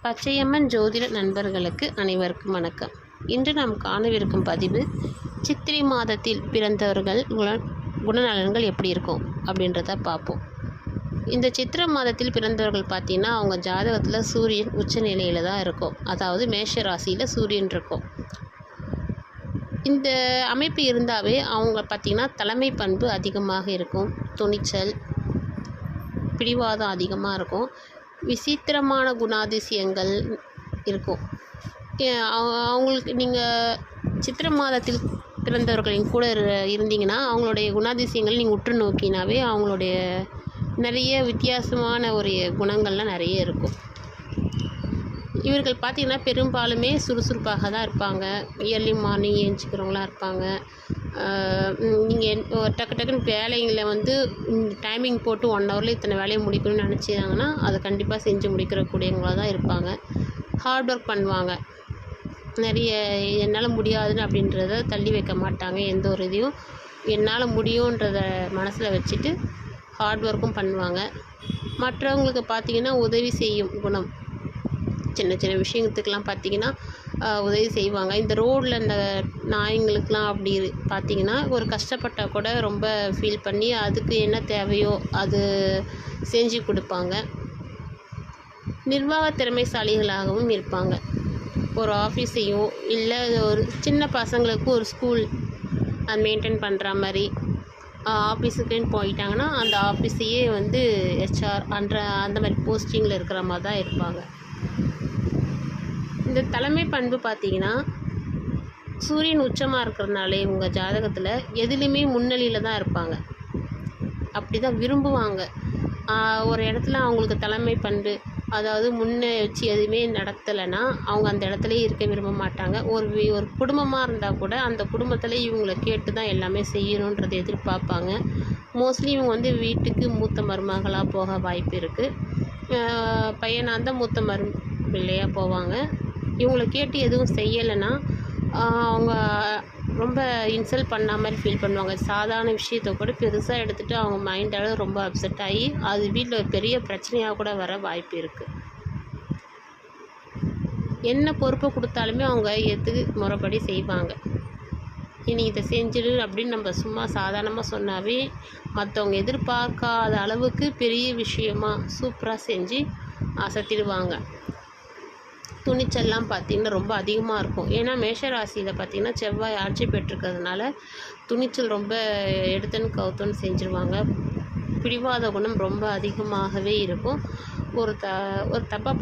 பச்சையம்மன் ஜோதிட நண்பர்களுக்கு அனைவருக்கும் வணக்கம். இன்று நாம் காணவிருக்கும் பதிவு சித்திரை மாதத்தில் பிறந்தவர்கள் குணநலன்கள் எப்படி இருக்கும் அப்படின்றத பார்ப்போம். இந்த சித்திரை மாதத்தில் பிறந்தவர்கள் பார்த்திங்கன்னா அவங்க ஜாதகத்தில் சூரியன் உச்ச நிலையில் தான் இருக்கும். அதாவது மேஷ ராசியில் சூரியன் இருக்கும். இந்த அமைப்பு இருந்தாவே அவங்க பார்த்திங்கன்னா தலைமை பண்பு அதிகமாக இருக்கும், துணிச்சல், பிடிவாதம் அதிகமாக இருக்கும், விசித்திரமான குணாதிசயங்கள் இருக்கும். அவங்களுக்கு நீங்கள் சித்திரை மாதத்தில் பிறந்தவர்களின் கூட இருந்தீங்கன்னா அவங்களுடைய குணாதிசயங்கள் நீங்கள் உற்று நோக்கினாவே அவங்களுடைய நிறைய வித்தியாசமான ஒரு குணங்கள்லாம் நிறைய இருக்கும். இவர்கள் பார்த்திங்கன்னா பெரும்பாலுமே சுறுசுறுப்பாக தான் இருப்பாங்க. இயர்லி மார்னிங் ஏஞ்சிக்கிறவங்களாம் இருப்பாங்க. நீங்கள் டக்கு டக்குன்னு வேலைங்களை டைமிங் போட்டு 1 ஹவரில் இத்தனை வேலையை முடிக்கணும்னு நினச்சிதாங்கன்னா அதை கண்டிப்பாக செஞ்சு முடிக்கிறக்கூடியவங்களாக தான் இருப்பாங்க. ஹார்ட் ஒர்க் பண்ணுவாங்க. நிறைய என்னால் முடியாதுன்னு அப்படின்றத தள்ளி வைக்க மாட்டாங்க. எந்த ஒரு இதையும் என்னால் முடியுன்றத மனசில் வச்சுட்டு ஹார்ட் ஒர்க்கும் பண்ணுவாங்க. மற்றவங்களுக்கு பார்த்திங்கன்னா உதவி செய்யும் குணம், சின்ன சின்ன விஷயத்துக்கெலாம் பார்த்திங்கன்னா உதவி செய்வாங்க. இந்த ரோடில் இந்த நாய்ங்களுக்கெலாம் அப்படி பார்த்திங்கன்னா ஒரு கஷ்டப்பட்டால் கூட ரொம்ப ஃபீல் பண்ணி அதுக்கு என்ன தேவையோ அது செஞ்சு கொடுப்பாங்க. நிர்வாக திறமைசாலிகளாகவும் இருப்பாங்க. ஒரு ஆஃபீஸையும் இல்லை ஒரு சின்ன பசங்களுக்கு ஒரு ஸ்கூல் அது மெயின்டைன் பண்ணுற மாதிரி ஆஃபீஸுக்குன்னு போயிட்டாங்கன்னா அந்த ஆஃபீஸையே ஹெச்ஆர் அந்த மாதிரி போஸ்டிங்கில் இருக்கிற மாதிரி தான் இருப்பாங்க. இந்த தலைமை பண்பு பார்த்திங்கன்னா சூரியன் உச்சமாக இருக்கிறதுனாலே உங்கள் ஜாதகத்தில் எதுலேயுமே முன்னணியில் தான் இருப்பாங்க. அப்படி தான் விரும்புவாங்க. ஒரு இடத்துல அவங்களுக்கு தலைமை பண்பு, அதாவது முன்னே வச்சு எதுவுமே நடத்தலைன்னா அவங்க அந்த இடத்துலையே இருக்க விரும்ப மாட்டாங்க. ஒரு குடும்பமாக இருந்தால் கூட அந்த குடும்பத்தில் இவங்களை கேட்டு தான் எல்லாமே செய்யணுன்றதை எதிர்பார்ப்பாங்க. மோஸ்ட்லி இவங்க வீட்டுக்கு மூத்த மருமகளாக போக வாய்ப்பு இருக்குது. பையனாக இருந்தால் மூத்த பிள்ளையாக போவாங்க. இவங்களை கேட்டு எதுவும் செய்யலைன்னா அவங்க ரொம்ப இன்சல்ட் பண்ண மாதிரி ஃபீல் பண்ணுவாங்க. சாதாரண விஷயத்தை கூட பெருசாக எடுத்துகிட்டு அவங்க மைண்டால் ரொம்ப அப்செட் ஆகி அது வீட்டில் ஒரு பெரிய பிரச்சனையாக கூட வர வாய்ப்பு இருக்குது. என்ன பொறுப்பை கொடுத்தாலுமே அவங்க முறைப்படி செய்வாங்க. இனி இதை செஞ்சிடு அப்படின்னு நம்ம சும்மா சாதாரணமாக சொன்னாவே மற்றவங்க எதிர்பார்க்காத அளவுக்கு பெரிய விஷயமாக சூப்பராக செஞ்சு அசத்திடுவாங்க. துணிச்சல்லாம் பார்த்திங்கன்னா ரொம்ப அதிகமாக இருக்கும். ஏன்னா மேஷராசியில் பார்த்திங்கன்னா செவ்வாய் ஆட்சி பெற்றிருக்கிறதுனால துணிச்சல் ரொம்ப எடுத்துன்னு கவுத்துன்னு செஞ்சுருவாங்க. பிடிவாத குணம் ரொம்ப அதிகமாகவே இருக்கும். ஒரு தப்பாக